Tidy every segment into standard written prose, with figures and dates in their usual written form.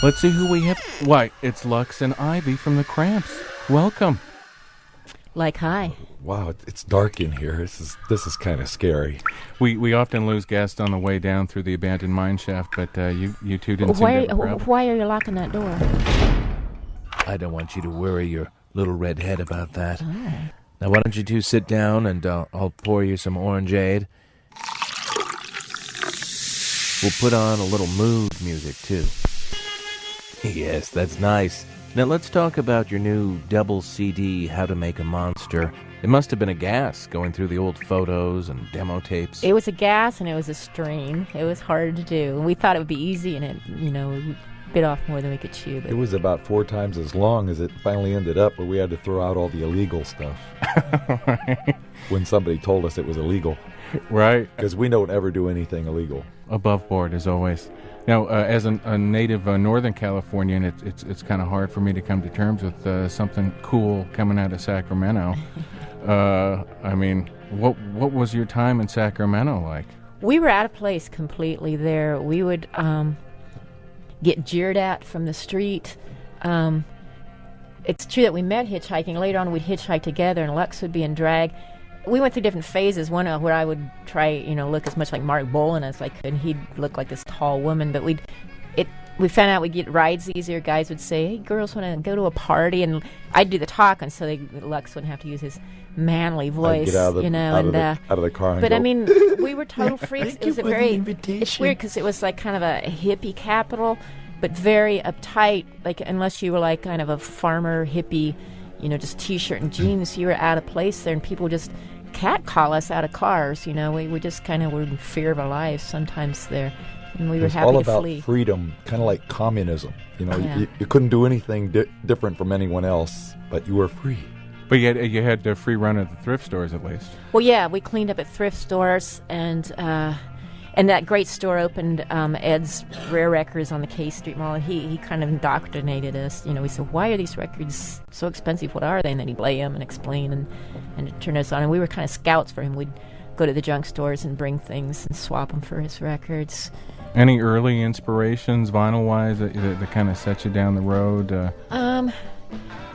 Let's see who we have. Why, it's Lux and Ivy from the Cramps. Welcome. Like, hi. Wow, it's dark in here. This is kind of scary. We often lose guests on the way down through the abandoned mine shaft, but you two didn't seem to have a problem. Why are you locking that door? I don't want you to worry your little red head about that. Oh. Now, why don't you two sit down, and I'll pour you some orangeade. We'll put on a little mood music, too. Yes, that's nice. Now, let's talk about your new double CD, How to Make a Monster. It must have been a gas going through the old photos and demo tapes. It was a gas and it was a stream. It was hard to do. We thought it would be easy, and it, we bit off more than we could chew. But It was about 4 times as long as it finally ended up, but we had to throw out all the illegal stuff. When somebody told us it was illegal. Right. Because we don't ever do anything illegal. Above board, as always. Now, as a native Northern Californian, it's kind of hard for me to come to terms with something cool coming out of Sacramento. I mean, what was your time in Sacramento like? we were out of place completely there. We would get jeered at from the street. It's true that we met hitchhiking. Later on, we'd hitchhike together, and Lux would be in drag. We went through different phases. One where I would try, look as much like Mark Bolan as I could, and he'd look like this tall woman. But we found out we'd get rides easier. Guys would say, "Hey, girls want to go to a party," and I'd do the talking, so Lux wouldn't have to use his manly voice, I'd get out of the car. And but go, I mean, we were total freaks. It was a very. It's weird because it was like kind of a hippie capital, but very uptight. Like unless you were like kind of a farmer hippie, just t-shirt and jeans, you were out of place there, and people would just catcall us out of cars. We just kind of were in fear of our lives sometimes there, and we were happy to flee. It's all about freedom, kind of like communism. Yeah. You couldn't do anything different from anyone else, but you were free. But you had a free run at the thrift stores at least. Well, yeah, we cleaned up at thrift stores, and that great store opened, Ed's Rare Records on the K Street Mall, and he kind of indoctrinated us. We said, "Why are these records so expensive? What are they?" And then he'd play them and explain and turn us on. And we were kind of scouts for him. We'd go to the junk stores and bring things and swap them for his records. Any early inspirations, vinyl-wise, that kind of set you down the road?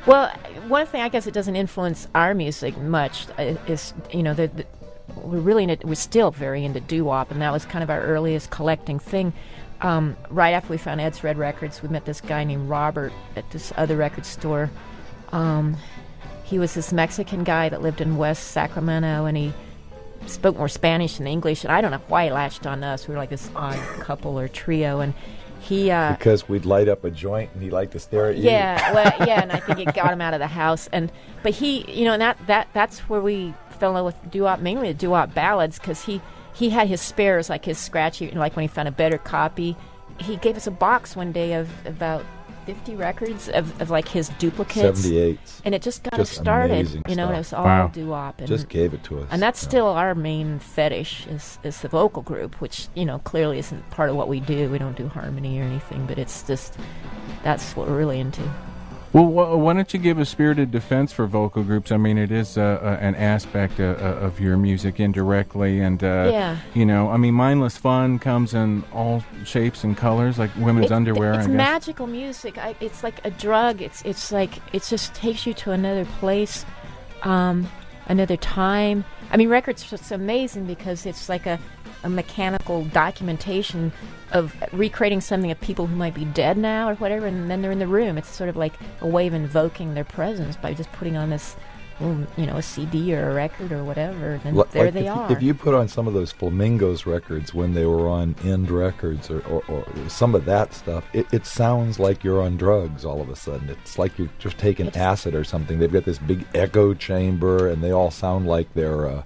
Well, one thing I guess it doesn't influence our music much is, we're still very into doo-wop, and that was kind of our earliest collecting thing. Right after we found Ed's Red Records, we met this guy named Robert at this other record store. He was this Mexican guy that lived in West Sacramento, and he spoke more Spanish than English, and I don't know why he latched on us. We were like this odd couple or trio, and he because we'd light up a joint and he liked to stare at you. Yeah, and I think it got him out of the house. But he, and that's where we fell in love with doo-wop, mainly the doo-wop ballads, because he had his spares, like his scratchy, like when he found a better copy. He gave us a box one day of about 50 records of like his duplicates. 78. And it just got us started, amazing and it was all Wow. doo-wop. And Just gave it to us. And that's still our main fetish is the vocal group, which, clearly isn't part of what we do. We don't do harmony or anything, but it's just, that's what we're really into. Well, why don't you give a spirited defense for vocal groups? I mean, it is an aspect of your music indirectly, and mindless fun comes in all shapes and colors, like women's underwear. It's I guess. magical music. It's like a drug. It's like it just takes you to another place, another time. I mean, records are just amazing because it's like a mechanical documentation of recreating something of people who might be dead now or whatever, and then they're in the room. It's sort of like a way of invoking their presence by just putting on this, a CD or a record or whatever, and there they are. If you put on some of those Flamingos records when they were on End Records or some of that stuff, it sounds like you're on drugs all of a sudden. It's like you're just taking acid or something. They've got this big echo chamber, and they all sound like they're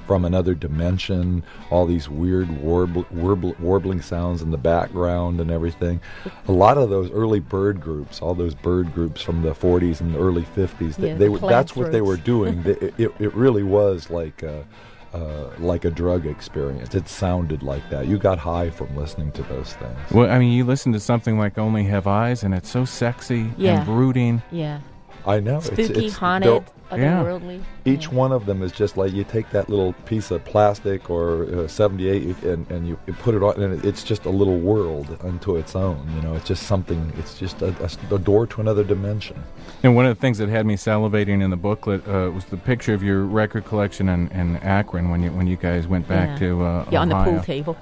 from another dimension, all these weird warbling sounds in the background and everything. A lot of those early bird groups, all those bird groups from the 40s and the early 50s, that's what they were doing. It really was like a drug experience. It sounded like that. You got high from listening to those things. Well, I mean, you listen to something like Only Have Eyes, and it's so sexy and brooding. Yeah. I know. Spooky, it's haunted, yeah. otherworldly. Each Yeah. one of them is just like you take that little piece of plastic or 78 and you put it on, and it's just a little world unto its own. You know, it's just something. It's just a door to another dimension. And one of the things that had me salivating in the booklet was the picture of your record collection in Akron when you guys went back to yeah, on the Ohio. pool table.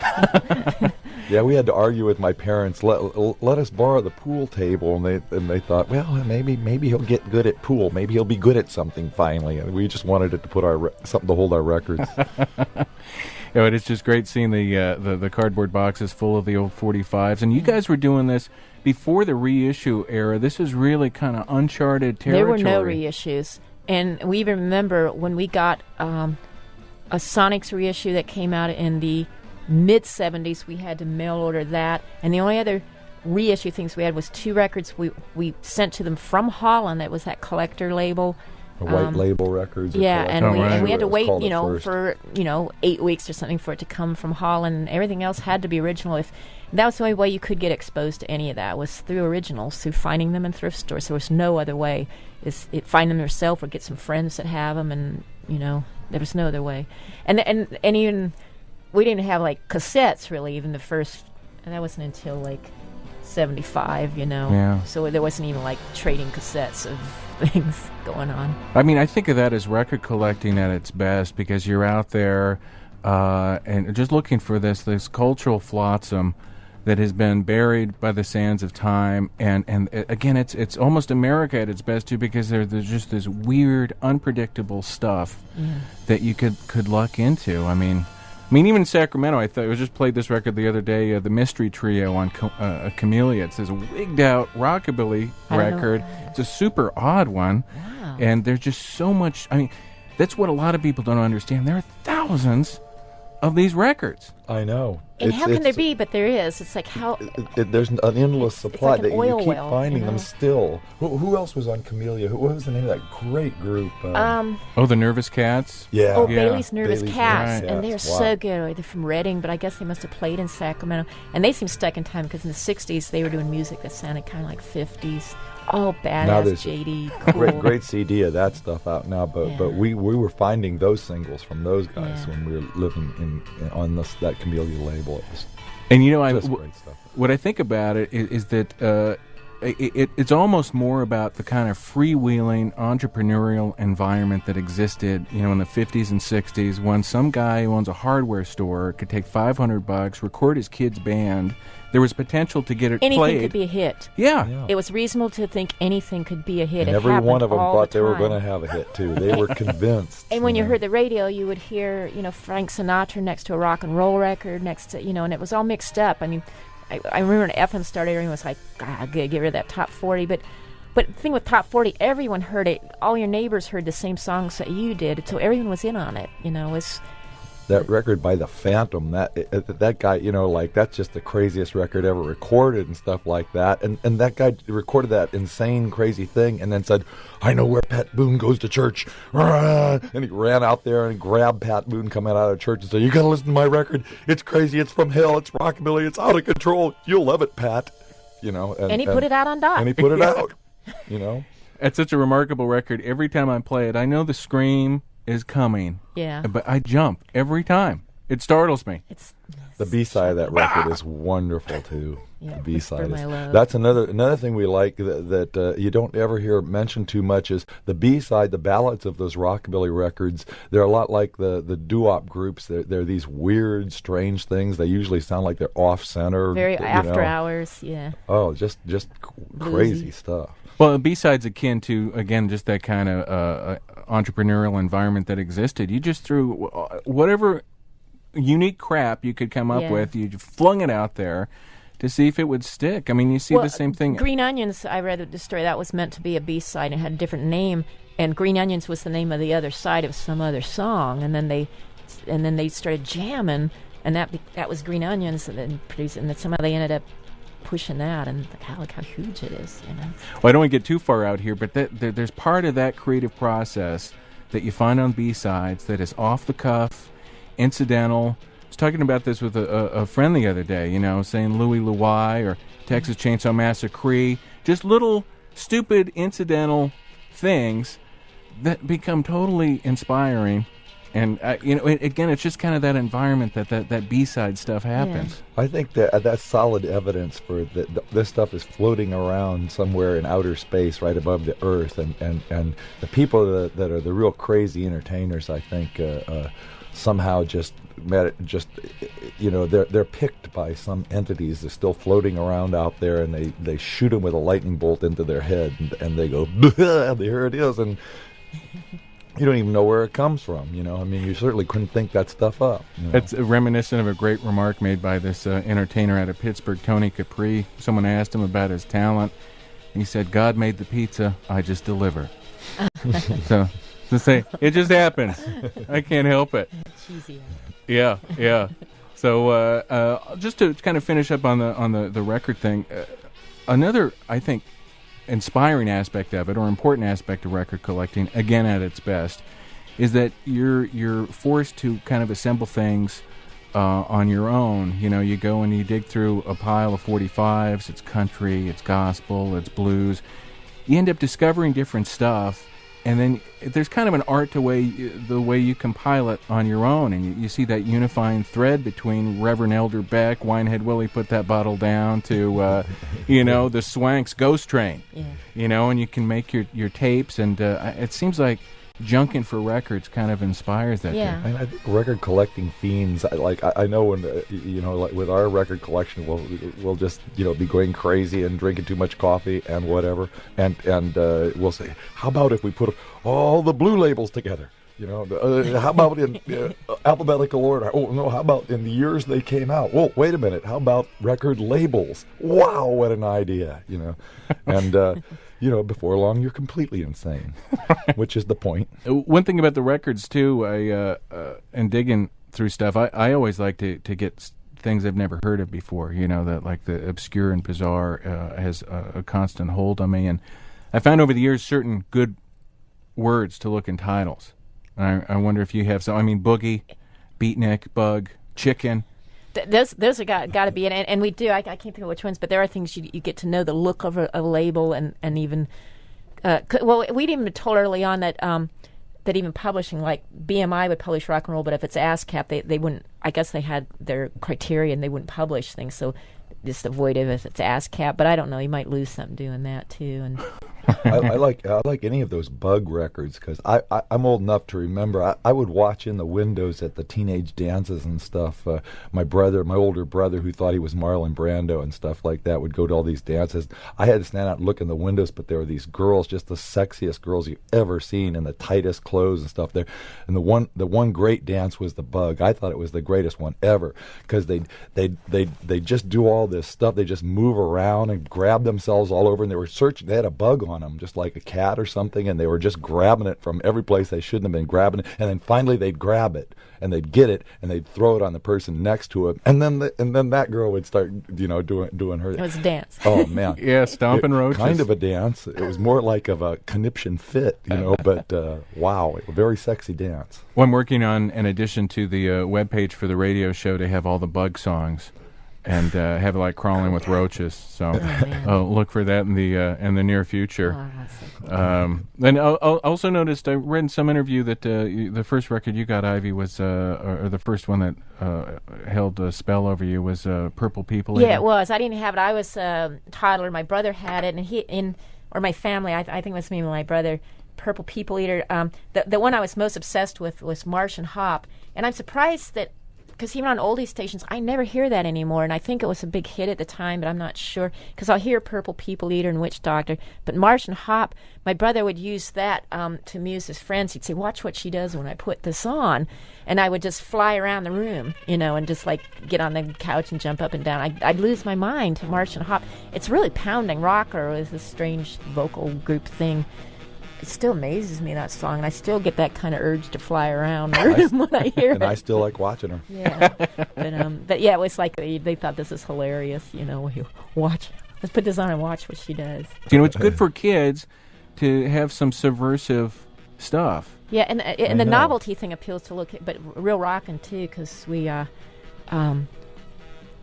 Yeah, we had to argue with my parents. Let us borrow the pool table, and they thought, well, maybe he'll get good at pool. Maybe he'll be good at something finally. And we just wanted it to put something to hold our records. Yeah, but it's just great seeing the cardboard boxes full of the old 45s. And you guys were doing this before the reissue era. This is really kind of uncharted territory. There were no reissues. And we even remember when we got a Sonics reissue that came out in the mid-'70s, we had to mail order that. And the only other reissue things we had was 2 records we sent to them from Holland. That was that collector label. White label records. Yeah, and we had to wait, for for 8 weeks or something for it to come from Holland. Everything else had to be original. That was the only way you could get exposed to any of that, was through originals, through finding them in thrift stores. There was no other way. Find them yourself or get some friends that have them, and there was no other way. And even we didn't have like cassettes really. Even the first, and that wasn't until like 75, Yeah. So there wasn't even like trading cassettes of things going on. I mean, I think of that as record collecting at its best, because you're out there and just looking for this cultural flotsam that has been buried by the sands of time. And again, it's almost America at its best too, because there's just this weird, unpredictable stuff that you could luck into. I mean, even in Sacramento, I just played this record the other day, the Mystery Trio on Camellia. It's this wigged-out rockabilly record. It's a super odd one. Wow. And there's just so much. I mean, that's what a lot of people don't understand. There are thousands of these records. I know. And how can there be? But there is. It's like how... there's an endless supply like an that you oil keep well, finding them still. Who else was on Camellia? What was the name of that great group? The Nervous Cats? Yeah. Oh, Yeah. Bailey's Nervous Bailey's Cats. Nervous And they're Cats, wow. so good. They're from Reading, but I guess they must have played in Sacramento. And they seem stuck in time, because in the 60s, they were doing music that sounded kind of like 50s. All Now badass, there's JD, cool. great CD of that stuff out now, but we were finding those singles from those guys Yeah. when we were living on that Camellia label. It was And just great stuff. what I think about it is that it's almost more about the kind of freewheeling entrepreneurial environment that existed, in the 50s and 60s, when some guy who owns a hardware store could take $500, record his kid's band. There was potential to get it Anything played. could be a hit. Yeah. It was reasonable to think anything could be a hit. And It every happened one of them all thought the they were time. going to have a hit too. They were convinced. And when you heard the radio, you would hear, Frank Sinatra next to a rock and roll record, next to, and it was all mixed up. I mean, I remember when FM started, everyone was like, God, get rid of that top 40. But the thing with top 40, everyone heard it. All your neighbors heard the same songs that you did, so everyone was in on it. It's that record by the Phantom, that guy, that's just the craziest record ever recorded and stuff like that. And that guy recorded that insane, crazy thing and then said, I know where Pat Boone goes to church. And he ran out there and grabbed Pat Boone coming out of church and said, you got to listen to my record. It's crazy. It's from hell. It's rockabilly. It's out of control. You'll love it, Pat. And he put it out on Doc. And he put it out, It's such a remarkable record. Every time I play it, I know the scream is coming. Yeah. But I jump every time. It startles me. The B-side of that record is wonderful too. Yeah, The B-side Whisper is. My Love. That's another thing we like that you don't ever hear mentioned too much is the B-side, the ballads of those rockabilly records. They're a lot like the doo-wop groups. They're these weird, strange things. They usually sound like they're off-center. Very after hours, yeah. Oh, just crazy stuff. Well, B-side's akin to, again, just that kind of entrepreneurial environment that existed. You just threw whatever unique crap you could come up with, you flung it out there to see if it would stick. I mean, you see the same thing. Green Onions, I read the story, that was meant to be a B-side and had a different name, and Green Onions was the name of the other side of some other song, and then they started jamming, and that was Green Onions, and then produced, and then somehow they ended up pushing that, and look how huge it is. Well, I don't want to get too far out here, but there's part of that creative process that you find on B-sides that is off the cuff, incidental. I was talking about this with a friend the other day, saying Louie Louie or Texas Chainsaw Massacre, just little stupid incidental things that become totally inspiring. And again, it's just kind of that environment that B-side stuff happens. I think that that's solid evidence for this stuff is floating around somewhere in outer space, right above the Earth, and the people that are the real crazy entertainers, I think, somehow they're picked by some entities. They're still floating around out there, and they shoot them with a lightning bolt into their head, and they go, here it is, and you don't even know where it comes from, I mean, you certainly couldn't think that stuff up. It's reminiscent of a great remark made by this entertainer out of Pittsburgh, Tony Capri. Someone asked him about his talent. He said, God made the pizza, I just deliver. So, to say, it just happens. I can't help it. Cheesy. Yeah. So, just to kind of finish up on the record thing, another, I think, inspiring aspect of it, or important aspect of record collecting, again at its best, is that you're forced to kind of assemble things on your own. You go and you dig through a pile of 45s. It's country, it's gospel, it's blues. You end up discovering different stuff, and then there's kind of an art to the way you compile it on your own, and you see that unifying thread between Reverend Elder Beck, Winehead Willie Put That Bottle Down, to the Swanks Ghost Train. Yeah. And you can make your tapes, and it seems like junking for records kind of inspires that. Yeah. I think record collecting fiends, I know when like with our record collection, we'll just be going crazy and drinking too much coffee and whatever, and we'll say, how about if we put all the blue labels together? How about in alphabetical order? Oh no, how about in the years they came out? Well, wait a minute, how about record labels? Wow, what an idea, and. Before long, you're completely insane, which is the point. One thing about the records, too, and digging through stuff, I always like to get things I've never heard of before, that like the obscure and bizarre has a constant hold on me. And I found over the years certain good words to look in titles. I wonder if you have some. I mean, boogie, beatnik, bug, chicken. Those are got to be, and we do. I can't think of which ones, but there are things you get to know the look of a label, and even we'd even been told early on that that even publishing, like BMI would publish rock and roll, but if it's ASCAP, they wouldn't. I guess they had their criteria, and they wouldn't publish things. So just avoid it if it's ASCAP. But I don't know. You might lose something doing that too. And I like any of those Bug records because I'm old enough to remember I would watch in the windows at the teenage dances and stuff. My older brother, who thought he was Marlon Brando and stuff like that, would go to all these dances. I had to stand out and look in the windows, but there were these girls, just the sexiest girls you've ever seen, in the tightest clothes and stuff there. And the one great dance was the Bug. I thought it was the greatest one ever because they just do all this stuff. They just move around and grab themselves all over, and they were searching. They had a bug on them, just like a cat or something, and they were just grabbing it from every place they shouldn't have been grabbing it. And then finally they'd grab it and they'd get it and they'd throw it on the person next to it, and then that girl would start doing her. It was a dance. Oh man, yeah, stomping roaches. Kind of a dance. It was more like of a conniption fit, but wow, a very sexy dance. Well, I'm working on an addition to the webpage for the radio show to have all the Bug songs. And have it like Crawling with Roaches. So look for that in the near future. And I also noticed, I read in some interview that the first record you got, Ivy, was or the first one that held a spell over you was Purple People Eater. Yeah, it was. I didn't have it. I was a toddler. My brother had it, and or my family. I think it was me and my brother. Purple People Eater. The one I was most obsessed with was Marsh and Hop, and I'm surprised that. Because even on oldie stations, I never hear that anymore, and I think it was a big hit at the time, but I'm not sure. Because I'll hear Purple People Eater and Witch Doctor, but Marsh and Hop, my brother would use that to amuse his friends. He'd say, "Watch what she does when I put this on," and I would just fly around the room, and just like get on the couch and jump up and down. I'd lose my mind to Marsh and Hop. It's really pounding rocker with this strange vocal group thing. It still amazes me, that song, and I still get that kind of urge to fly around when I hear it. And I still like watching her. Yeah, but yeah, it was like they thought this is hilarious. Watch. Let's put this on and watch what she does. It's good for kids to have some subversive stuff. Yeah, and the novelty thing appeals to but real rockin' too, because we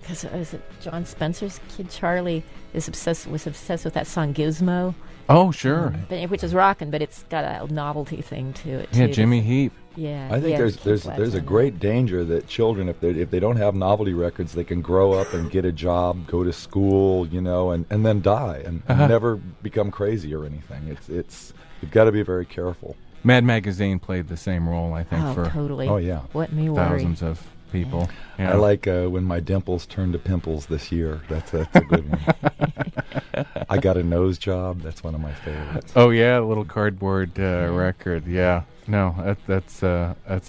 because is it John Spencer's kid Charlie was obsessed with that song Gizmo. Oh, sure. Which is rocking, but it's got a novelty thing to it. Yeah, too. Jimmy Heap. Yeah, I think there's a great danger that children, if they don't have novelty records, they can grow up and get a job, go to school, and then die and never become crazy or anything. It's you've got to be very careful. Mad Magazine played the same role, I think, for totally. Oh yeah, What me worry. thousands of people. Yeah. I like when my dimples turn to pimples this year. That's a good one. I got a nose job. That's one of my favorites. Oh yeah, a little cardboard record. Yeah, no, that's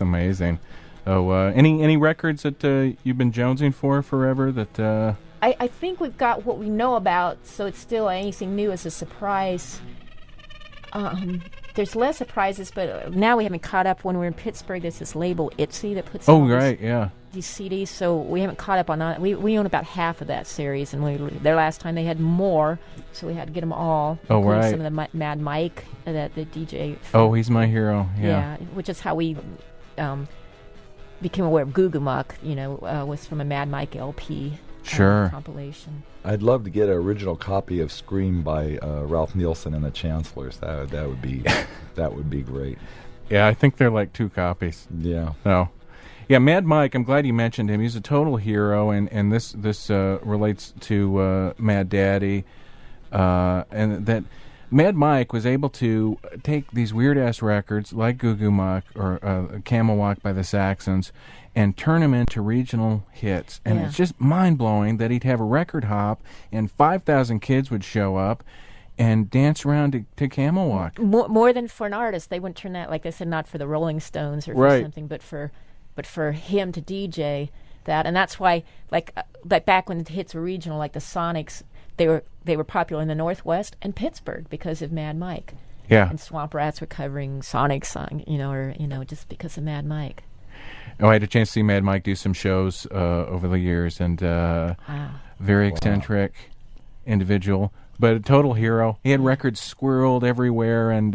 amazing. Oh, any records that you've been jonesing for forever? That I think we've got what we know about, so it's still anything new is a surprise. There's less surprises, but now we haven't caught up. When we're in Pittsburgh, there's this label Itsy that puts out these CDs, so we haven't caught up on that. We own about half of that series, and their last time they had more, so we had to get them all. Oh, right. Some of the Mad Mike, the DJ. Oh, he's my hero. Yeah, which is how we became aware of Goo Goo Muck, was from a Mad Mike LP compilation. I'd love to get an original copy of Scream by Ralph Nielsen and the Chancellors. That would be great. Yeah, I think they're like 2 copies. Yeah. No. Yeah, Mad Mike, I'm glad you mentioned him. He's a total hero, and this relates to Mad Daddy, and that Mad Mike was able to take these weird-ass records like Goo Goo Muck or Camel Walk by the Saxons and turn them into regional hits. And it's just mind-blowing that he'd have a record hop and 5,000 kids would show up and dance around to Camel Walk. More than for an artist. They wouldn't turn that, like I said, not for the Rolling Stones or for something, but for him to DJ that. And that's why, like back when the hits were regional, like the Sonics, they were popular in the Northwest and Pittsburgh because of Mad Mike. Yeah. And Swamp Rats were covering Sonic song, just because of Mad Mike. Oh, I had a chance to see Mad Mike do some shows over the years, and very eccentric individual, but a total hero. He had records squirreled everywhere, and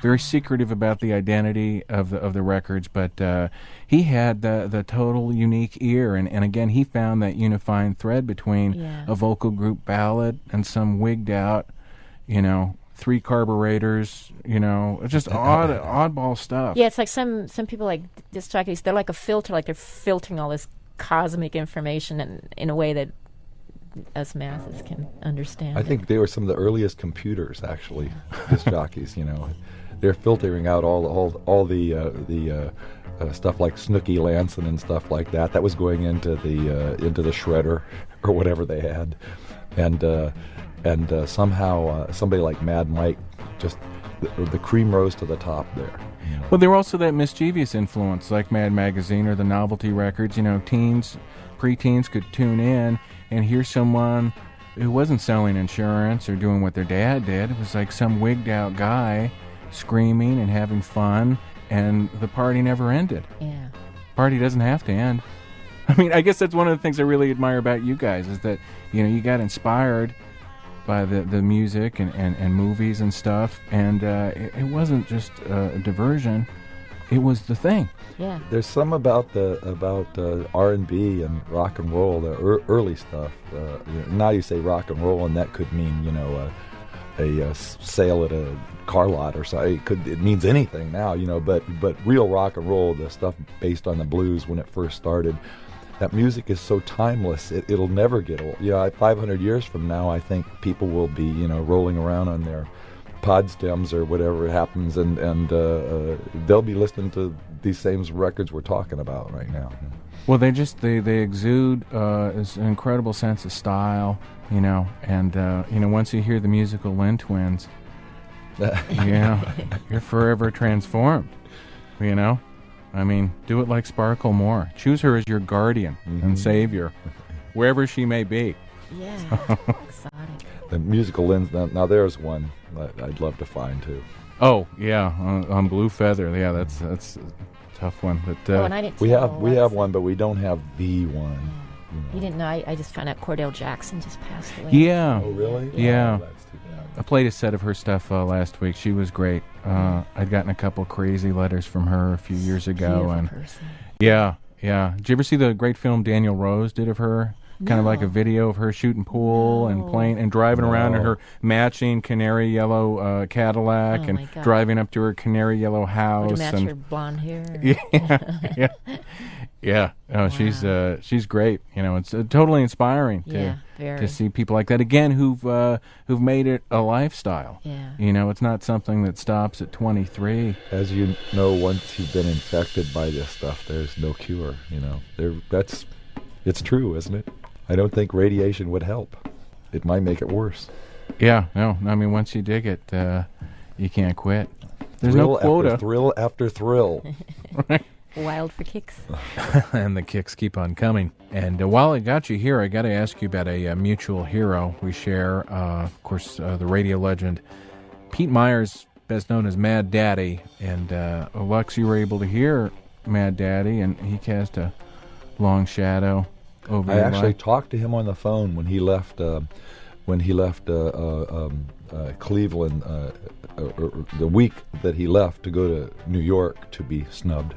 very secretive about the identity of the records. But he had the total unique ear, and again, he found that unifying thread between a vocal group ballad and some wigged out, 3 carburetors, just oddball stuff. Yeah, it's like some people, like disc jockeys, they're like a filter, like they're filtering all this cosmic information in a way that us masses can understand. I think they were some of the earliest computers, actually, disc jockeys. They're filtering out all the stuff like Snooky Lanson and stuff like that. That was going into the shredder or whatever they had, and somehow somebody like Mad Mike, just the cream rose to the top there. Well, there were also that mischievous influence, like Mad Magazine or the novelty records. Teens, preteens could tune in and hear someone who wasn't selling insurance or doing what their dad did. It was like some wigged out guy screaming and having fun, and the party never ended. Yeah. Party doesn't have to end. I mean, I guess that's one of the things I really admire about you guys is that, you got inspired by the music and movies and stuff, and it wasn't just a diversion. It was the thing. Yeah. There's some about R&B and rock and roll, the early stuff. Now you say rock and roll, and that could mean a sale at a car lot or something. It means anything now, But real rock and roll, the stuff based on the blues when it first started, that music is so timeless. It'll never get old. 500 years from now, I think people will be rolling around on their pod stems or whatever happens, and they'll be listening to these same records we're talking about right now. Well, they exude this incredible sense of style, and once you hear the musical Lynn Twins, you're forever transformed. I mean, do it like Sparkle Moore. Choose her as your guardian and savior, wherever she may be. Yeah, exotic. The musical Lynn. Now there's one that I'd love to find too. Oh yeah, on Blue Feather. Yeah, that's a tough one. But and I didn't. We have one, but we don't have the one. You didn't know? I just found out Cordell Jackson just passed away. Yeah. Oh really? Yeah. Oh, that's too bad. I played a set of her stuff last week. She was great. I'd gotten a couple crazy letters from her a few years ago, Beautiful and person. yeah. Did you ever see the great film Daniel Rose did of her? kind of like a No. video of her shooting pool and playing and driving around in No. her matching canary yellow Cadillac Oh, and my God. driving up to her canary yellow Would house it match and her blonde hair? yeah. Yeah. Oh, she's great. You know, it's totally inspiring Yeah, very. to see people like that again who've made it a lifestyle. Yeah. You know, it's not something that stops at 23. As you know, once you've been infected by this stuff, there's no cure. You know, it's true, isn't it? I don't think radiation would help. It might make it worse. Yeah. No. I mean, once you dig it, you can't quit. There's no quota. Thrill after thrill. Wild for kicks. And the kicks keep on coming. And while I got you here, I got to ask you about a mutual hero we share. Of course, the radio legend Pete Myers, best known as Mad Daddy. And Lux, you were able to hear Mad Daddy, and he cast a long shadow over I your actually life. talked to him on the phone when he left. Cleveland, the week that he left to go to New York to be snubbed.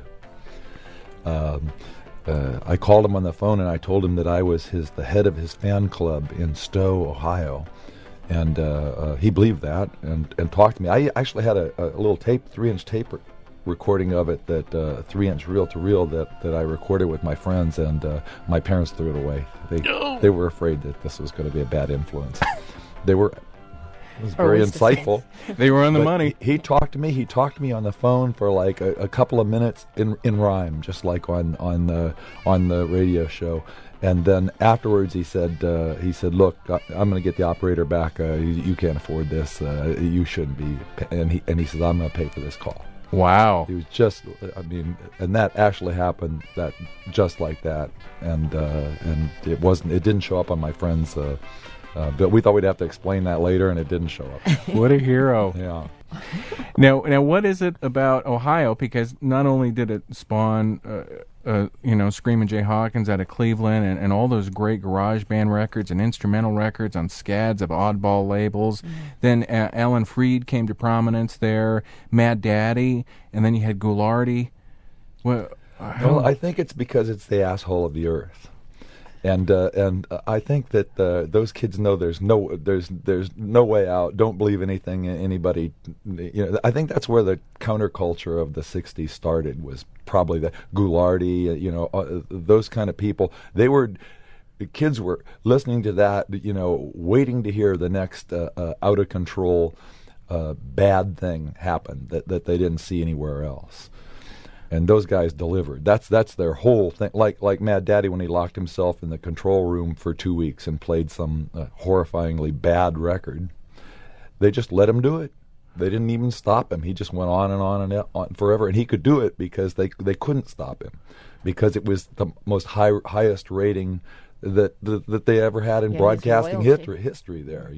I called him on the phone and I told him that I was the head of his fan club in Stowe, Ohio, and he believed that and talked to me. I actually had a little 3-inch tape recording of it, that 3-inch reel-to-reel that I recorded with my friends, and my parents threw it away. They were afraid that this was going to be a bad influence. It was very Always the insightful. They were on the But money. He talked to me. He talked to me on the phone for like a couple of minutes in rhyme, just like on the radio show. And then afterwards, he said, "Look, I'm going to get the operator back. You can't afford this. You shouldn't be." And he said, "I'm going to pay for this call." Wow. He was just, and that actually happened just like that. And it didn't show up on my friend's. But we thought we'd have to explain that later, and it didn't show up. What a hero. Yeah. Now, what is it about Ohio? Because not only did it spawn, Screamin' Jay Hawkins out of Cleveland and all those great garage band records and instrumental records on scads of oddball labels. Then Alan Freed came to prominence there, Mad Daddy, and then you had Ghoulardi. Well, I think it's because it's the asshole of the earth. And I think that those kids know there's no way out. Don't believe anything anybody. I think that's where the counterculture of the '60s started. Was probably the Ghoulardi. Those kind of people. The kids were listening to that. Waiting to hear the next out of control bad thing happen that they didn't see anywhere else. And those guys delivered. That's their whole thing. Like Mad Daddy when he locked himself in the control room for 2 weeks and played some horrifyingly bad record. They just let him do it. They didn't even stop him. He just went on and on and on forever. And he could do it because they couldn't stop him, because it was the most highest rating that they ever had in broadcasting history there.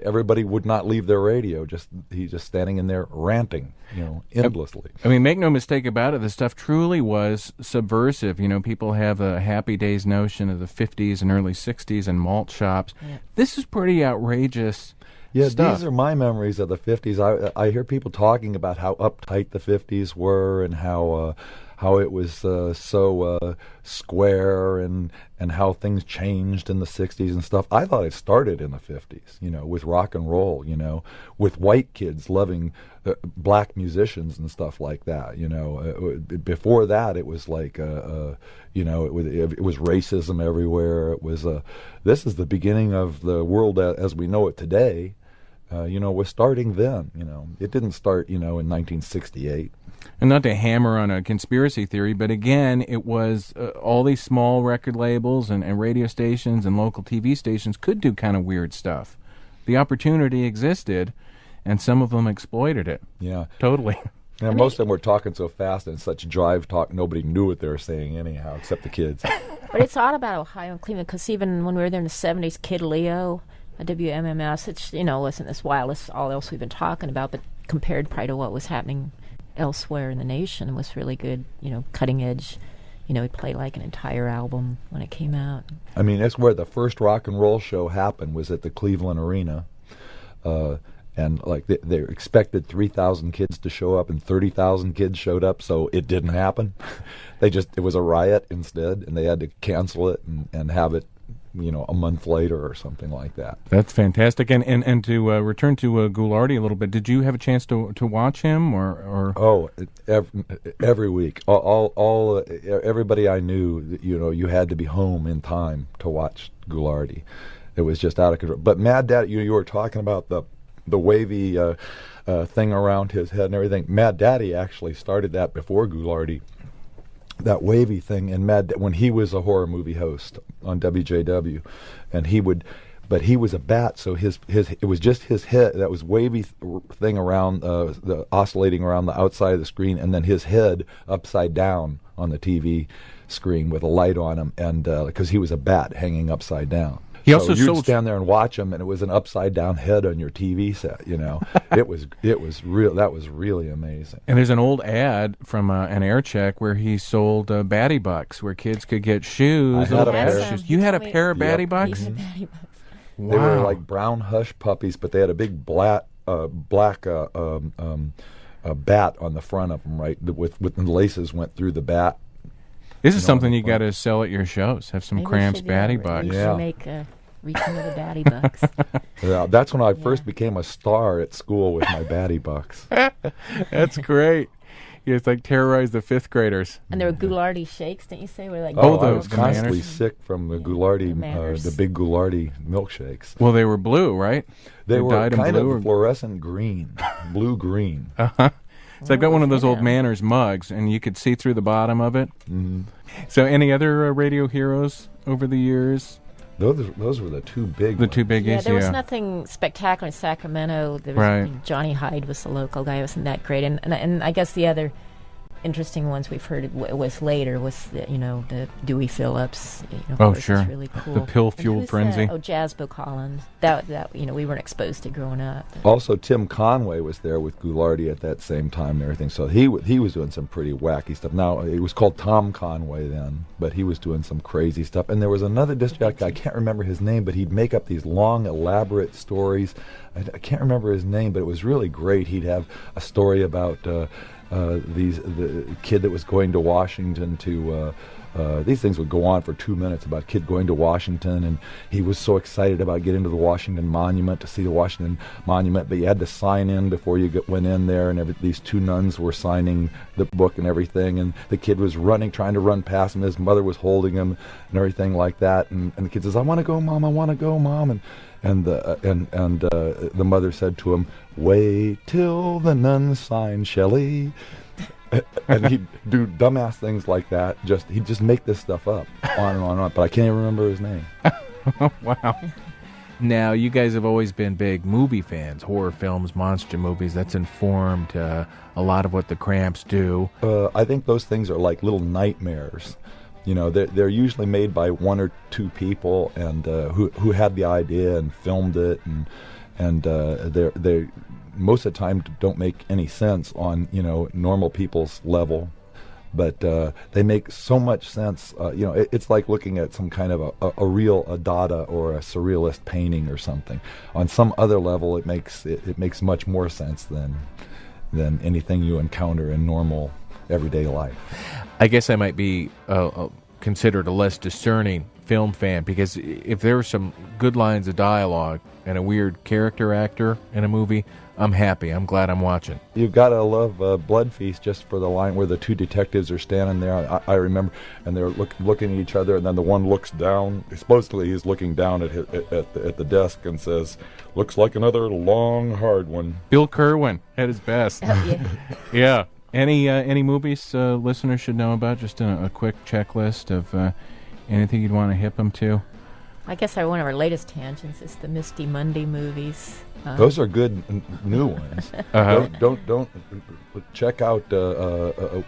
Everybody would not leave their radio. He's just standing in there ranting, endlessly. I mean, make no mistake about it, the stuff truly was subversive. People have a Happy Days notion of the 50s and early 60s and malt shops. Yeah. This is pretty outrageous stuff. These are my memories of the 50s. I hear people talking about how uptight the 50s were and how it was so square and how things changed in the 60s and stuff. I thought it started in the 50s, with rock and roll, with white kids loving black musicians and stuff like that. Before that, it was like, it was racism everywhere. It was this is the beginning of the world as we know it today. Was starting then. It didn't start, in 1968. And not to hammer on a conspiracy theory, but again, it was all these small record labels and radio stations and local TV stations could do kind of weird stuff. The opportunity existed, and some of them exploited it. Yeah. Totally. Yeah, most of them were talking so fast and such drive talk, nobody knew what they were saying anyhow, except the kids. But it's odd about Ohio and Cleveland, because even when we were there in the 70s, Kid Leo at WMMS, it's, wasn't as wild as all else we've been talking about, but compared probably to what was happening elsewhere in the nation, it was really good, cutting edge. He'd play like an entire album when it came out. I mean, that's where the first rock and roll show happened, was at the Cleveland Arena. And like they expected 3,000 kids to show up, and 30,000 kids showed up, so it didn't happen. It was a riot instead, and they had to cancel it and have it a month later or something like that. That's fantastic. And to return to Ghoulardi a little bit, did you have a chance to watch him or? Oh, every week, all everybody I knew, you had to be home in time to watch Ghoulardi. It was just out of control. But Mad Daddy, you were talking about the wavy thing around his head and everything. Mad Daddy actually started that before Ghoulardi. That wavy thing, and when he was a horror movie host on WJW, and he was a bat, so it was just his head that was wavy thing around the oscillating around the outside of the screen, and then his head upside down on the TV screen with a light on him, and because he was a bat hanging upside down. He also you'd stand there and watch him, and it was an upside down head on your TV set. It was real. That was really amazing. And there's an old ad from an air check where he sold Batty Bucks, where kids could get shoes. I had a little pair. Shoes. You had a pair of Batty Bucks? He had Batty Bucks. Wow. They were like brown hush puppies, but they had a big black bat on the front of them, right? With the laces went through the bat. This is something you got to sell at your shows. Have some Maybe we Cramps should, Batty we Bucks. should Yeah. make reach into the Batty Bucks. Yeah, that's when I first became a star at school with my Batty Bucks. That's great. You just like terrorize the fifth graders. And there were Ghoulardi shakes, didn't you say? Were like I those was constantly Manners. sick from the Ghoulardi, Manners. the big Ghoulardi milkshakes. Well, they were blue, right? They were dyed in kind blue of or- fluorescent green, blue-green. So I've got one of those old Yeah. Manners mugs, and you could see through the bottom of it. Mhm. So any other radio heroes over the years? Those were the two big The ones. two biggies, Yeah, there was nothing spectacular in Sacramento. There was, Right. Johnny Hyde was the local guy. It wasn't that great. And I guess the other interesting ones we've heard was later was the Dewey Phillips. Of Oh, course, it's sure. really cool. The pill-fueled And who's frenzy. Jasbo Collins. That we weren't exposed to growing up. Also, Tim Conway was there with Ghoulardi at that same time and everything. So he was doing some pretty wacky stuff. Now, it was called Tom Conway then, but he was doing some crazy stuff. And there was another disc jockey, I can't remember his name, but he'd make up these long, elaborate stories. I can't remember his name, but it was really great. He'd have a story about the kid that was going to Washington to these things would go on for 2 minutes about a kid going to Washington, and he was so excited about getting to the Washington Monument to see the Washington Monument, but you had to sign in before you went in there, and these two nuns were signing the book and everything, and the kid was trying to run past him. His mother was holding him and everything like that, and the kid says, "I want to go, Mom. I want to go, Mom." And the mother said to him, "Wait till the nuns sign, Shelley." And he'd do dumbass things like that. He'd just make this stuff up on and on and on. But I can't even remember his name. Wow. Now, you guys have always been big movie fans, horror films, monster movies. That's informed a lot of what the Cramps do. I think those things are like little nightmares. They're usually made by one or two people, and who had the idea and filmed it, and they most of the time don't make any sense on normal people's level, but they make so much sense. It's like looking at some kind of a real Dada or a surrealist painting or something. On some other level, it makes much more sense than anything you encounter in normal everyday life. I guess I might be considered a less discerning film fan, because if there were some good lines of dialogue and a weird character actor in a movie, I'm happy. I'm glad I'm watching. You've got to love Blood Feast just for the line where the two detectives are standing there. I remember, and they're looking at each other, and then the one looks down. Supposedly he's looking down at the desk and says, "Looks like another long, hard one." Bill Kerwin at his best. Yeah. Yeah. Any movies listeners should know about? Just a quick checklist of anything you'd want to hip them to. I guess one of our latest tangents is the Misty Monday movies. Those are good new ones. Uh-huh. Don't check out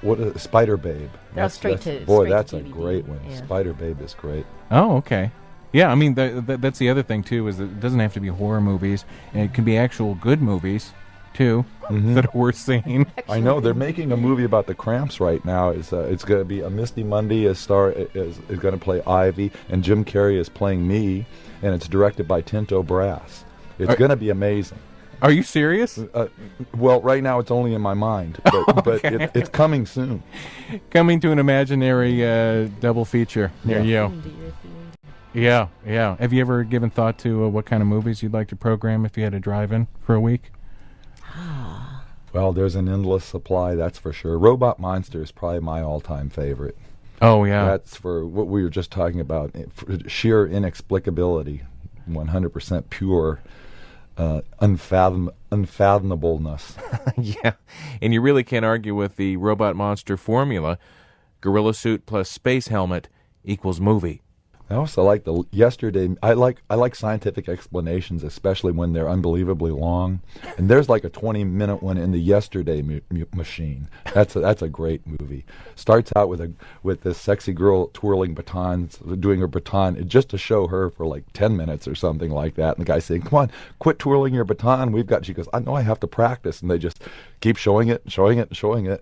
what is Spider Babe. They're straight to That's a DVD. great one. Yeah. Spider Babe is great. Oh, okay. Yeah, I mean, that's the other thing, too, is that it doesn't have to be horror movies. And it can be actual good movies, too, that are worth seeing. I know they're making a movie about the Cramps right now. It's going to be a Misty Monday. Is going to play Ivy, and Jim Carrey is playing me, and it's directed by Tinto Brass. It's going to be amazing. Are you serious? Well, right now it's only in my mind, but it's coming soon. Coming to an imaginary double feature near you. Yeah, yeah. Have you ever given thought to what kind of movies you'd like to program if you had to drive in for a week? Well, there's an endless supply, that's for sure. Robot Monster is probably my all-time favorite. Oh, yeah. That's for what we were just talking about, for sheer inexplicability, 100% pure unfathomableness. Yeah, and you really can't argue with the Robot Monster formula. Gorilla suit plus space helmet equals movie. I also like the yesterday. I like scientific explanations, especially when they're unbelievably long. And there's like a 20-minute one in the Yesterday Machine. That's a great movie. Starts out with this sexy girl twirling batons, doing her baton, just to show her for like 10 minutes or something like that. And the guy saying, "Come on, quit twirling your baton. We've got." She goes, "I know I have to practice." And they just keep showing it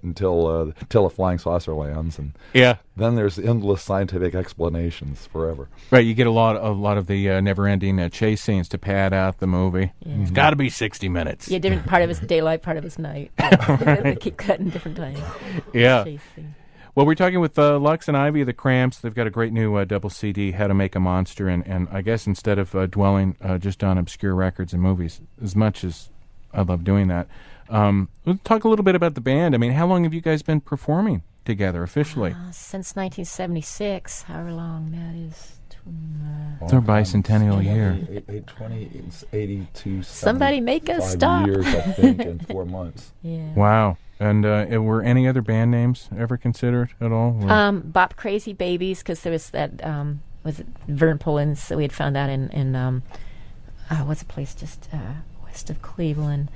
until a flying saucer lands. And Yeah. then there's endless scientific explanations forever. Right, you get a lot of the never-ending chase scenes to pad out the movie. Yeah. It's got to be 60 minutes. Yeah, different part of it's daylight, part of it's night. They keep cutting different times. Yeah. Chasing. Well, we're talking with Lux and Ivy, the Cramps. They've got a great new double CD, How to Make a Monster, and I guess instead of dwelling just on obscure records and movies, as much as I love doing that, we'll talk a little bit about the band. I mean, how long have you guys been performing together officially? Since 1976, however long that is. It's our bicentennial year. 82. Somebody make us 5 stop. years, I think, in 4 months. Yeah. Wow. And were any other band names ever considered at all? Or- Bop Crazy Babies, because there was that, was it Vern Pullins that we had found out in what's a place just west of Cleveland.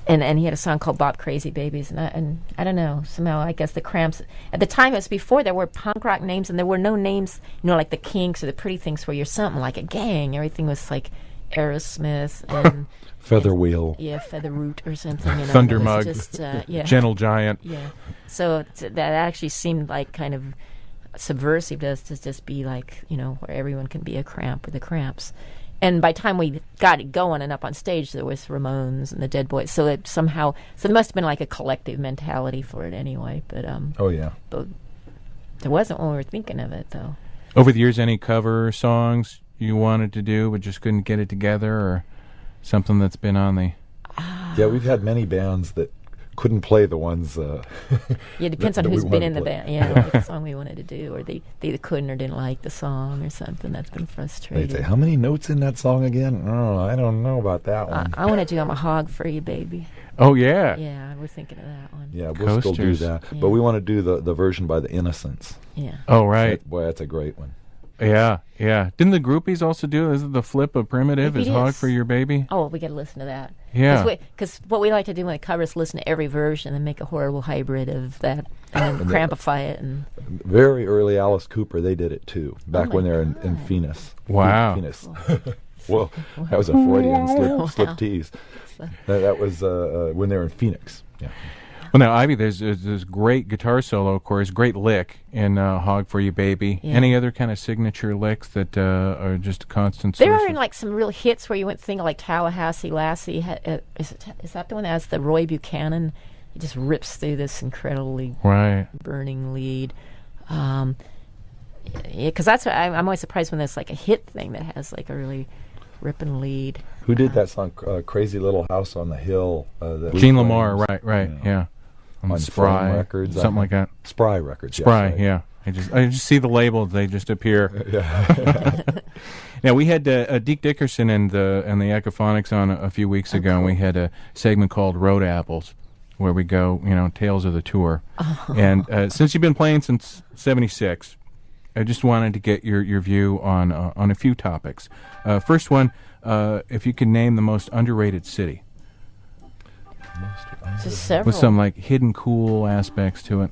And he had a song called Bop Crazy Babies. And I don't know, somehow I guess the Cramps, at the time it was before there were punk rock names, and there were no names, like the Kinks or the Pretty Things where you're something like a gang. Everything was like Aerosmith and Feather Wheel. Yeah, Feather Root or something. Thunder It was Mug. just, yeah. Gentle Giant. Yeah. So that actually seemed like kind of subversive to us, to just be like, where everyone can be a Cramp or the Cramps. And by the time we got it going and up on stage, there was Ramones and the Dead Boys. So it somehow, there must have been like a collective mentality for it anyway. But Oh, yeah. but there wasn't when we were thinking of it, though. Over the years, any cover songs you wanted to do but just couldn't get it together, or something that's been on the... Yeah, we've had many bands that couldn't play the ones... Yeah, it depends on that we who's been wanted in to the play. band. Yeah, like the song we wanted to do, or they either couldn't or didn't like the song or something. That's been frustrating. They'd say, "How many notes in that song again?" "Oh, I don't know about that one." I want to do "I'm a Hog for You, Baby." Oh, yeah. Yeah, we're thinking of that one. Yeah, we'll still do Coasters. that. Yeah. But we want to do the version by the Innocents. Yeah. Oh, right. Boy, that's a great one. Yeah, yeah. Didn't the groupies also do? Is it the flip of Primitive? It Is Hog is. for Your Baby? Oh, we got to listen to that. Yeah. Because what we like to do when it covers, listen to every version and make a horrible hybrid of that, and then crampify it. And Very early Alice Cooper, they did it too, back my when they were in Phoenix. Wow. Phoenix. Whoa, that was a Freudian slip Wow. tease. That was when they were in Phoenix. Yeah. Well, now, Ivy, there's this great guitar solo, of course, great lick in Hog for You, Baby. Yeah. Any other kind of signature licks that are just a constant there source are of- like some real hits where you went think like Tallahassee Lassie. Is that the one that has the Roy Buchanan? He just rips through this incredibly Right. burning lead. Yeah, because that's what I'm always surprised when there's like a hit thing that has like a really ripping lead. Who did that song, Crazy Little House on the Hill? Gene Lamar, right, yeah. On Spry, Flame Records, something like that. Spry Records. Spry, right. yeah. I just see the labels; they just appear. Yeah. Now we had Deke Dickerson and the Echophonics on a few weeks ago, and we had a segment called Road Apples, where we go, tales of the tour. And since you've been playing since '76, I just wanted to get your view on a few topics. First one, if you could name the most underrated city, Just several. with some like hidden cool aspects to it.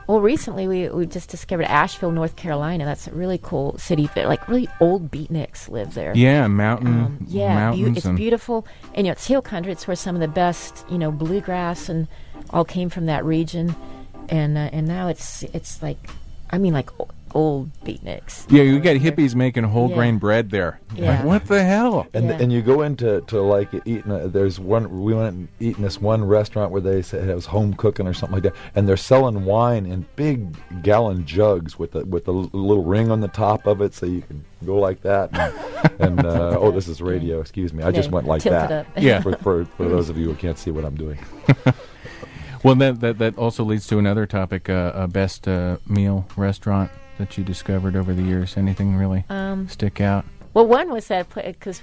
Well, recently we just discovered Asheville, North Carolina. That's a really cool city. Like really old beatniks live there. Yeah, mountains. It's and beautiful, and it's hill country. It's where some of the best, bluegrass and all came from that region, and now it's like, I mean, like old beatniks. Yeah, you got hippies making whole grain bread there. Yeah. Like, what the hell? And you go into like eating. There's one. We went and eaten this one restaurant where they said it was home cooking or something like that, and they're selling wine in big gallon jugs with a little ring on the top of it, so you can go like that. And oh, this is radio. Excuse me. I just went like Tilt that. it up. Yeah. For those of you who can't see what I'm doing. Well, that also leads to another topic, best meal restaurant that you discovered over the years. Anything really stick out? Well, one was that because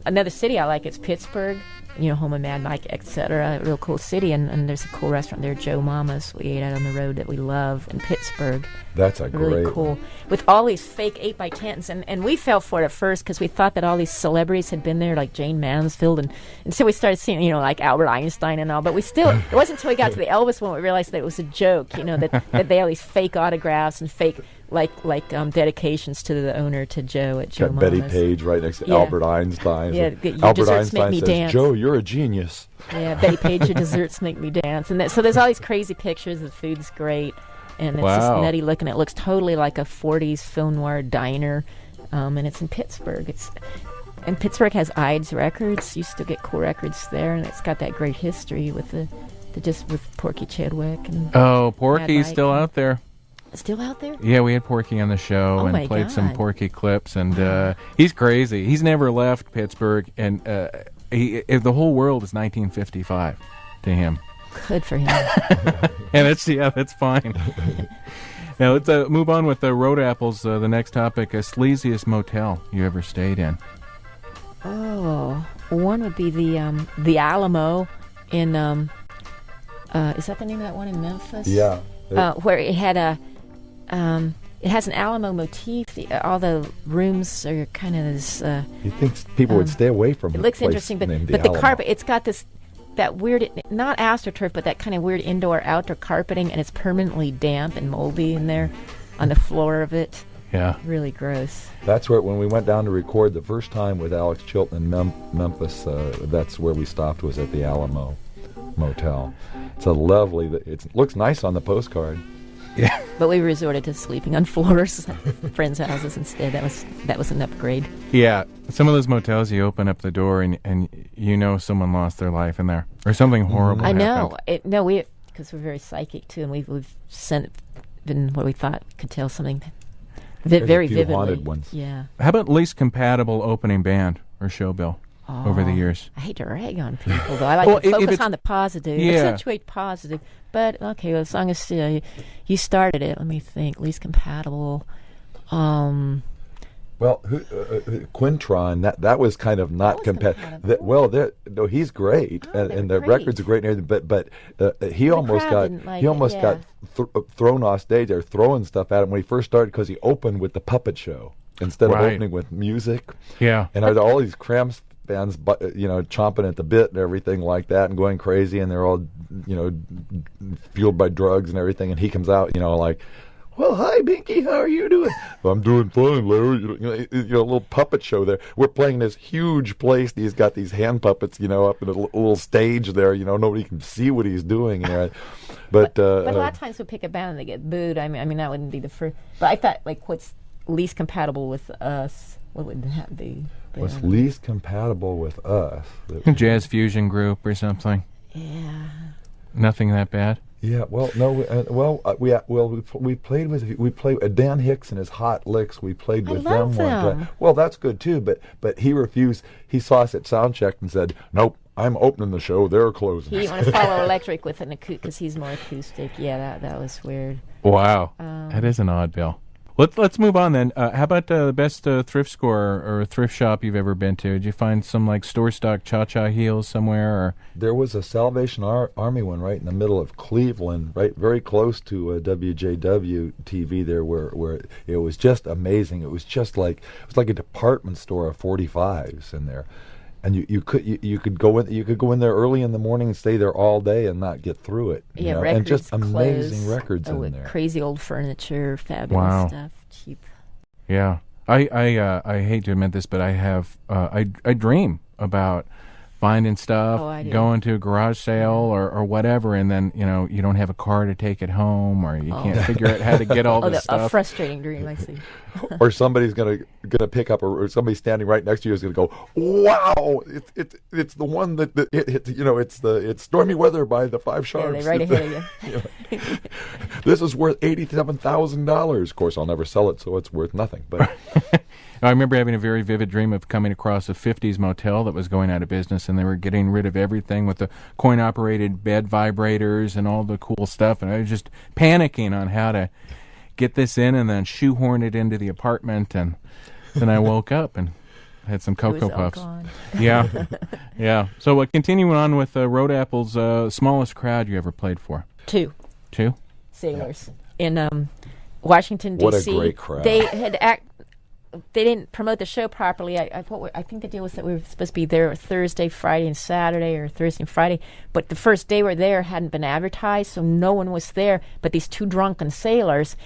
another city I like, it's Pittsburgh, home of Mad Mike, etc. A real cool city, and there's a cool restaurant there, Joe Mama's. We ate out on the road that we love in Pittsburgh. That's a really great cool, with all these fake 8x10s, and we fell for it at first because we thought that all these celebrities had been there, like Jane Mansfield, and so we started seeing, like Albert Einstein and all. But it wasn't until we got to the Elvis one we realized that it was a joke, that they had all these fake autographs and fake dedications to the owner, to Joe at Joe got Mama's. Betty Page right next to Albert Einstein. Yeah, So your Albert desserts make Einstein me says, dance. "Joe, you're a genius." Yeah, Betty Page, your desserts make me dance. And so there's all these crazy pictures. The food's great. And it's just nutty looking. It looks totally like a 40s film noir diner. And it's in Pittsburgh. And Pittsburgh has Ides Records. You still get cool records there. And it's got that great history with with Porky Chadwick. And Porky's still out there. Still out there? Yeah, we had Porky on the show and played some Porky clips, and he's crazy. He's never left Pittsburgh, and the whole world is 1955 to him. Good for him. And that's fine. Now let's move on with the Road Apples. The next topic: sleaziest motel you ever stayed in. Oh, one would be the Alamo in is that the name of that one in Memphis? Yeah. Where it had it has an Alamo motif. All the rooms are kind of this. You think people would stay away from it? Looks interesting, but the carpet. It's got that weird, not astroturf, but that kind of weird indoor-outdoor carpeting, and it's permanently damp and moldy in there on the floor of it. Yeah. Really gross. That's where, when we went down to record the first time with Alex Chilton in Memphis, that's where we stopped, was at the Alamo Motel. It's a lovely, it looks nice on the postcard. Yeah. But we resorted to sleeping on floors at friends' houses instead. That was an upgrade. Yeah. Some of those motels, you open up the door and someone lost their life in there. Or something horrible happened. I know. Because we're very psychic, too, and we've been what we thought could tell something very vividly. Haunted ones. Yeah. How about least compatible opening band or show bill over the years? I hate to rag on people, though. I like to focus on the positive. Yeah. Accentuate positive. But, okay, well, as long as you started it, let me think. Least compatible. Well, Quintron, that was kind of not compatible. No, he's great, and the records are great and everything. But he almost got thrown off stage. They were throwing stuff at him when he first started because he opened with the puppet show instead of opening with music. Yeah, and all these Cramps fans, chomping at the bit and everything like that, and going crazy, and they're all, fueled by drugs and everything. And he comes out, like, "Well, hi, Binky, how are you doing?" "I'm doing fine, Larry." A little puppet show there. We're playing this huge place. He's got these hand puppets, up in a little stage there. Nobody can see what he's doing. But a lot of times we pick a band and they get booed. I mean, that wouldn't be the first. But I thought, what's least compatible with us? What would that be? What's least compatible with us? A jazz fusion group or something. Yeah. Nothing that bad. Yeah, well, no, we played with Dan Hicks and his Hot Licks. We played with them one time. Well, that's good too, but he refused. He saw us at sound check and said, "Nope, I'm opening the show. They're closing." He didn't want to follow Electric with an acoustic because he's more acoustic. Yeah, that was weird. Wow, that is an odd bill. Let's move on then. How about the best thrift store or thrift shop you've ever been to? Did you find some store stock cha-cha heels somewhere? Or there was a Salvation Army one right in the middle of Cleveland, right very close to WJW TV there, where it was just amazing. It was like a department store of 45s in there. And you could go in there early in the morning and stay there all day and not get through it. Yeah, and just clothes, amazing records in there. Crazy old furniture, fabulous stuff, cheap. Yeah, I hate to admit this, but I have I dream about finding stuff, Oh, I do. going to a garage sale or whatever, and then, you don't have a car to take it home, or you can't figure out how to get all this A stuff. frustrating dream, I see. Or somebody's gonna pick up, or somebody standing right next to you is gonna go, "Wow, it's the one it's Stormy Weather by the Five Yeah, Sharps. they're right ahead of you. This is worth $87,000. Of course, I'll never sell it, so it's worth nothing. But I remember having a very vivid dream of coming across a 50s motel that was going out of business, and they were getting rid of everything with the coin-operated bed vibrators and all the cool stuff, and I was just panicking on how to get this in and then shoehorn it into the apartment, and then I woke up and had some It was Cocoa all Puffs. gone. Yeah, yeah. So continuing on with Road Apple's smallest crowd you ever played for? Two Sailors in Washington, D.C. What a great crowd. They didn't promote the show properly. I think the deal was that we were supposed to be there Thursday, Friday, and Saturday, or Thursday and Friday. But the first day we're there hadn't been advertised, so no one was there but these two drunken sailors.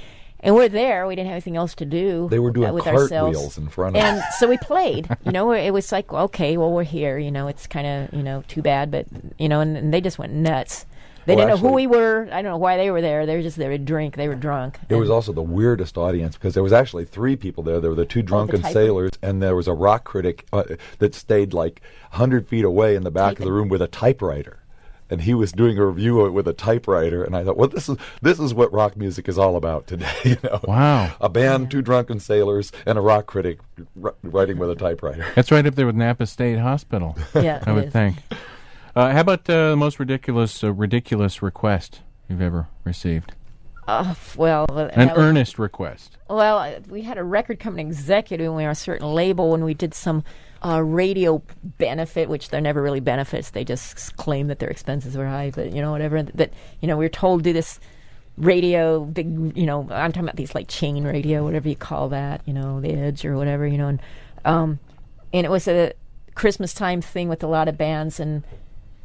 And we're there. We didn't have anything else to do. they were doing with cartwheels ourselves. in front of And us. so we played. It was like, okay, well, we're here. It's kind of, too bad. But, and they just went nuts. They Well, didn't know who actually- we were. I don't know why they were there. They were just there to drink. They were drunk. It was also the weirdest audience because there was actually three people there. There were the two drunken typewriter. sailors, and there was a rock critic that stayed like 100 feet away in the back of the room with a typewriter. And he was doing a review of it with a typewriter, and I thought, well, this is what rock music is all about today. Wow. A band, two drunken sailors, and a rock critic writing with a typewriter. That's right up there with Napa State Hospital, Yeah, I it would is. think. How about the most ridiculous request you've ever received? An earnest request. Well, we had a record company executive when we were on a certain label when we did some radio benefit, which they're never really benefits. They just claim that their expenses were high, but whatever. That we were told to do this radio big. I'm talking about these like chain radio, whatever you call that. The Edge or whatever. And it was a Christmas time thing with a lot of bands, and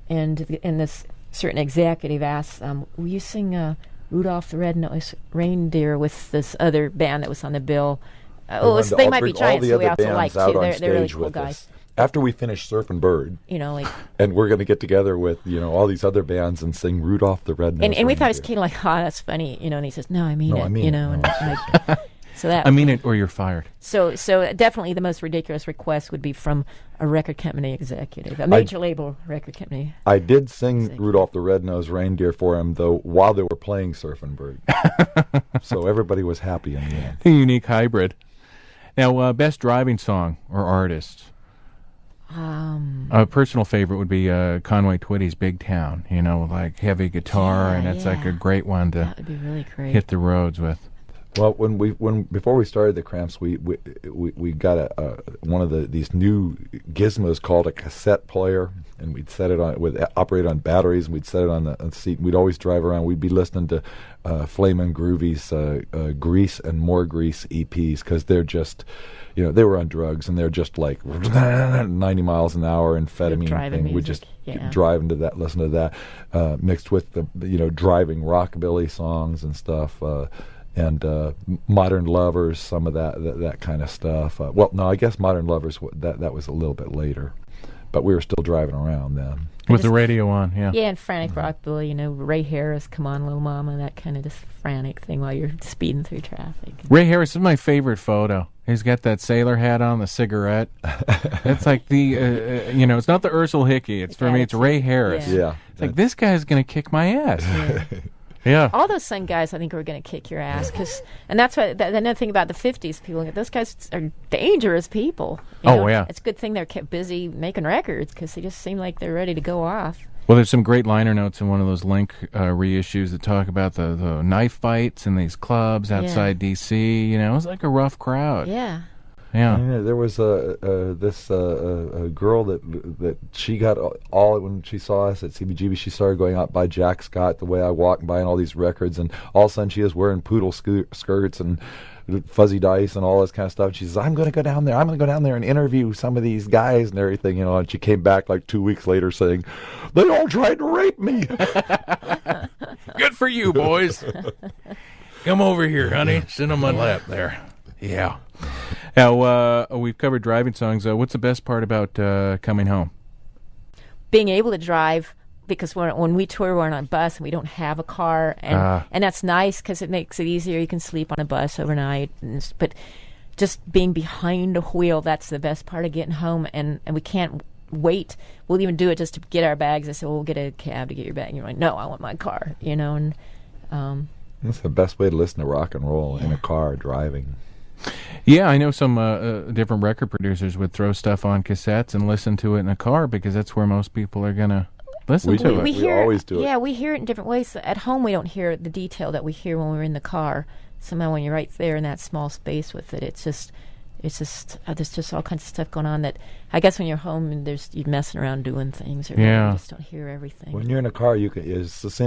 this certain executive asked, "Will you sing Rudolph the Red-Nosed Reindeer with this other band that was on the bill?" They might be giants, so we also like too. They're really cool guys. After we finish Surf and Bird, and we're going to get together with all these other bands and sing Rudolph the Red-Nosed and we thought it was Reindeer. kind of like, "Oh, that's funny," and he says, "No, I mean No, it," I mean it. and No. like, so that. I mean it, or you're fired. So definitely the most ridiculous request would be from a record company executive, a major label record company. I did sing Rudolph the Red-Nosed Reindeer for him, though, while they were playing Surf and Bird. So everybody was happy in the end. A unique hybrid. Now, best driving song or artist? A personal favorite would be Conway Twitty's Big Town, like heavy guitar, and it's like a great one to That would be really great. hit the roads with. Well, before we started the Cramps, we got one of these new gizmos called a cassette player, and we'd set it on operate on batteries, and we'd set it on the seat. And we'd always drive around. We'd be listening to Flamin' Groovy's Grease and More Grease EPs because they're just, they were on drugs and they're just like 90 miles an hour amphetamine driving thing. We'd just music, yeah. drive into that, listen to that, mixed with the driving rockabilly songs and stuff. And Modern Lovers, some of that kind of stuff. Well, no, I guess Modern Lovers that was a little bit later, but we were still driving around then. With the radio on, yeah. Yeah, and frantic rockabilly, Ray Harris, Come On Little Mama, that kind of just frantic thing while you're speeding through traffic. Ray Harris is my favorite photo. He's got that sailor hat on, the cigarette. It's like it's not the Ursula Hickey. It's for me, it's Ray Harris. Yeah. It's like, this guy's going to kick my ass. Yeah. Yeah. All those Sun guys, I think, are going to kick your ass, and that's what another thing about the '50s. People, those guys are dangerous people. Yeah. It's a good thing they're kept busy making records because they just seem like they're ready to go off. Well, there's some great liner notes in one of those Link reissues that talk about the knife fights in these clubs outside D.C. It was like a rough crowd. Yeah. Yeah. There was a girl that she got all when she saw us at CBGB. She started going out by Jack Scott, The Way I Walk, and buying all these records, and all of a sudden she is wearing poodle skirts and fuzzy dice and all this kind of stuff. She says, I'm going to go down there and interview some of these guys and everything, and she came back like 2 weeks later saying, they all tried to rape me. Good for you, boys. Come over here, honey. Sit on my lap there. Yeah. Now, we've covered driving songs. What's the best part about coming home? being able to drive, because when we tour, we're on a bus and we don't have a car, and that's nice because it makes it easier. You can sleep on a bus overnight, but just being behind a wheel, that's the best part of getting home, and we can't wait. We'll even do it just to get our bags. I said, well, we'll get a cab to get your bag. And you're like, no, I want my car, and That's the best way to listen to rock and roll in a car driving. Yeah, I know some different record producers would throw stuff on cassettes and listen to it in a car because that's where most people are going to listen to it. We always do it. Yeah, we hear it in different ways. At home, we don't hear the detail that we hear when we're in the car. Somehow, when you're right there in that small space with it, it's just there's just all kinds of stuff going on that I guess when you're home and you're messing around doing things, or you just don't hear everything. When you're in a car,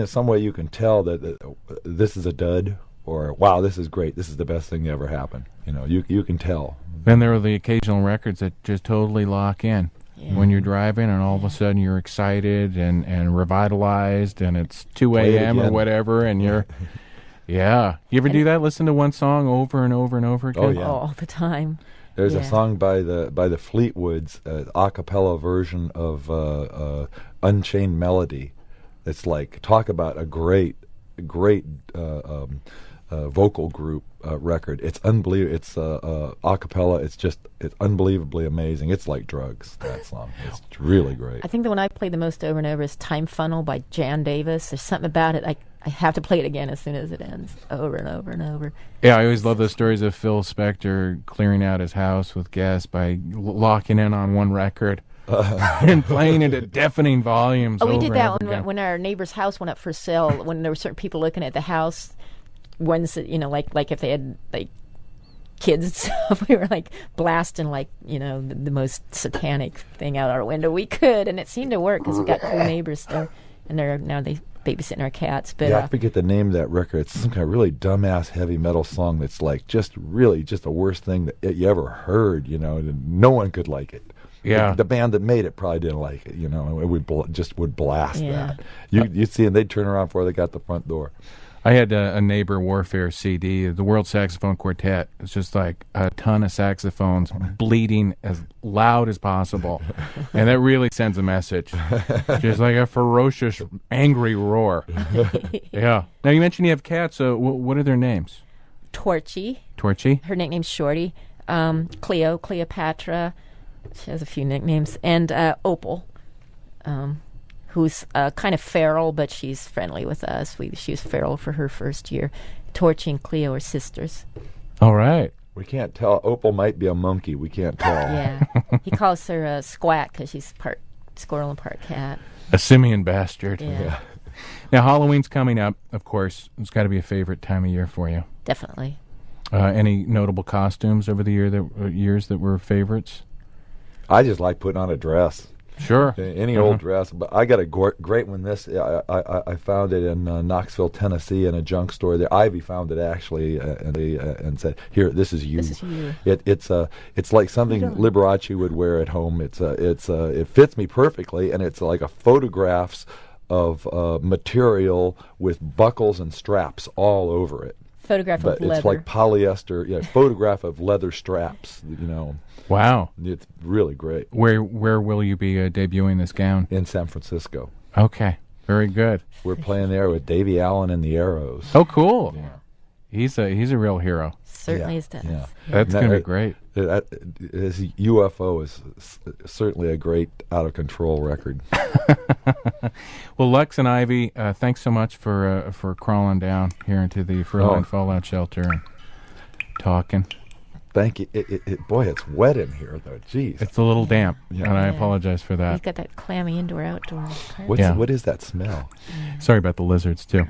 some way you can tell that this is a dud, or wow, this is great. This is the best thing that ever happened. You can tell. Then there are the occasional records that just totally lock in. Yeah. When you're driving and all of a sudden you're excited and revitalized and it's 2 a.m. or whatever and you're... Yeah. You ever do that? Listen to one song over and over and over again? Oh, yeah. All the time. There's a song by the Fleetwoods, a cappella version of Unchained Melody. It's like, talk about a great vocal group record. It's unbelievable. It's a cappella. It's unbelievably amazing. It's like drugs, that song. It's really great. I think the one I play the most over and over is Time Funnel by Jan Davis. There's something about it. I have to play it again as soon as it ends, over and over and over. Yeah, I always love those stories of Phil Spector clearing out his house with guests by locking in on one record and playing it at deafening volumes. Oh, we did that when our neighbor's house went up for sale, when there were certain people looking at the house. Ones that, like if they had like kids and stuff, we were like blasting the most satanic thing out our window we could, and it seemed to work because we got cool neighbors there, and they babysitting our cats. But I forget the name of that record. It's some kind of really dumbass heavy metal song that's like just the worst thing that you ever heard. And no one could like it. Yeah, the band that made it probably didn't like it. And we would blast that. Yeah. You'd see, and they'd turn around before they got the front door. I had a Neighbor Warfare CD, the World Saxophone Quartet. It's just like a ton of saxophones bleeding as loud as possible. And that really sends a message. Just like a ferocious, angry roar. Yeah. Now, you mentioned you have cats. So what are their names? Torchy. Her nickname's Shorty. Cleo, Cleopatra. She has a few nicknames. And Opal. Who's kind of feral, but she's friendly with us. She was feral for her first year. Torchy and Cleo are sisters. All right. We can't tell. Opal might be a monkey. We can't tell. Yeah. He calls her Squat because she's part squirrel and part cat. A simian bastard. Yeah. Now, Halloween's coming up, of course. It's got to be a favorite time of year for you. Definitely. Any notable costumes over the years that were favorites? I just like putting on a dress. Sure. Any old dress. But I got a great one. I found it in Knoxville, Tennessee, in a junk store there. Ivy found it actually, and said, "Here, this is you." This is you. It's like something Liberace would wear at home. It fits me perfectly, and it's like a photographs of material with buckles and straps all over it. Photograph of leather. It's like polyester. Yeah, photograph of leather straps. Wow. It's really great. Where will you be debuting this gown? In San Francisco. Okay. Very good. We're playing there with Davy Allen and the Arrows. Oh, cool. Yeah. He's a real hero. Certainly is. Yeah. That's going to be great. His UFO is certainly a great out-of-control record. Well, Lux and Ivy, thanks so much for crawling down here into the Furline Fallout Shelter and talking. Thank you. Boy, it's wet in here, though. Jeez. It's a little damp, Yeah. and I apologize for that. He's got that clammy indoor-outdoor. What is that smell? Sorry about the lizards, too.